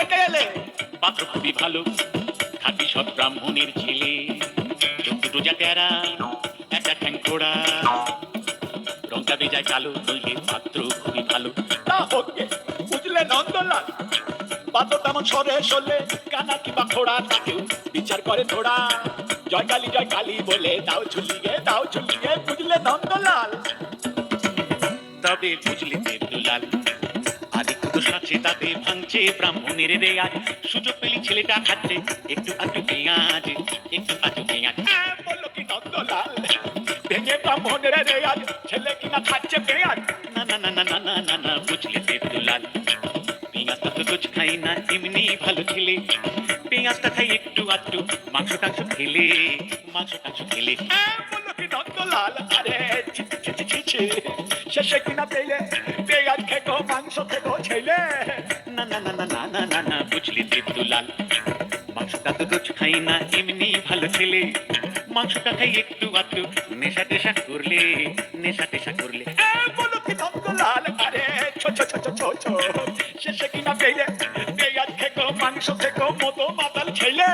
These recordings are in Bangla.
থেকে এলে? পাত্র খুবই ভালো, খাঁটি সৎ ব্রাহ্মণের ছেলে। চোখ দুটো যা টেরা, একটা ঠ্যাং খোড়া, রংটা বেজায় কালো, নইলে পাত্র খুবই ভালো। তা ওকে, বুঝলে নন্দলাল? পাত্র তেমন সরে সরলে কানা কিংবা খোড়া তাকেও বিচার করে থোড়া। জয় কালী বলে দাও ঝুলিয়ে, দাও ঝুলিয়ে, বুঝলে নন্দলাল? তবে বুঝলে দেবদুলাল, আর একটু তো সাথে তাতে ভাঙছে ব্রাহ্মণের রেয়াজ। সুযোগ পেলি ছেলেটা খাচ্ছে একটু আধটু পেঁয়াজ, একটু আধটু পেঁয়াজ। বললো কি নন্দলাল, ভেঙে ব্রাহ্মণের রেয়াজ, ছেলে কিনা খাচ্ছে পেঁয়াজ? না না না না না না না না, বুঝলে দেবদুলাল, পেঁয়াজটা তো রোজ খাই না, এমনি ভালো ছেলে। পেঁয়াজটা খাই একটু আধটু, মাংস টাংস খেলে, মাংস টাংস খেলে। বললো কি নন্দলাল, আরে ছি ছি ছি ছি ছি, শেষে কিনা পেলে পেঁয়াজ খেকো মাংস খেকো ছেলে। না না না না না না না না, বুঝলি দেবদুলাল, মাংসটা তো রোজ খাই না, এমনি ভালো ছেলে। মাংসটা খাই একটু আধটু, নেশা টেশা করলে, নেশা টেশা করলে। বললো কি নন্দলাল, আরে ছো ছো ছো ছো ছো ছো, শেষে কিনা পেলে পেঁয়াজ খেকো মাংস খেকো মতো মাতাল ছেলে।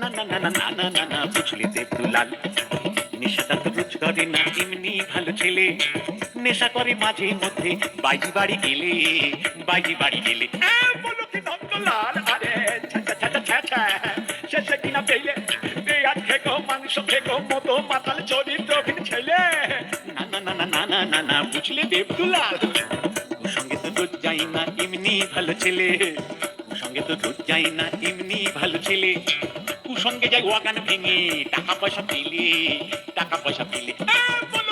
না না না না না না না না, বুঝলি দেবদুলাল, নেশাটা তো রোজ করে না, এমনি ভালো ছেলে। নেশা করে মাঝে মধ্যে বাইজি বাড়ি গেলে, বাইজি বাড়ি গেলে। বললো কি নন্দলাল, আরে ছ্যা ছ্যা ছ্যা ছ্যা ছ্যা, শেষে কিনা পেলে পেঁয়াজ খেকো মাংস খেকো মতো মাতাল চরিত্রহীন ছেলে। না না না না না না না না, বুঝলে দেবদুলাল, ওর সঙ্গে তো রোজ যাই না, এমনি ভালো ছেলে। ওর সঙ্গে তো রোজ যাই না, এমনি ভালো ছেলে। ওর সঙ্গে যাই ওয়াগান ভেঙে, টাকা পয়সা পেলে, টাকা পয়সা পেলে। বললো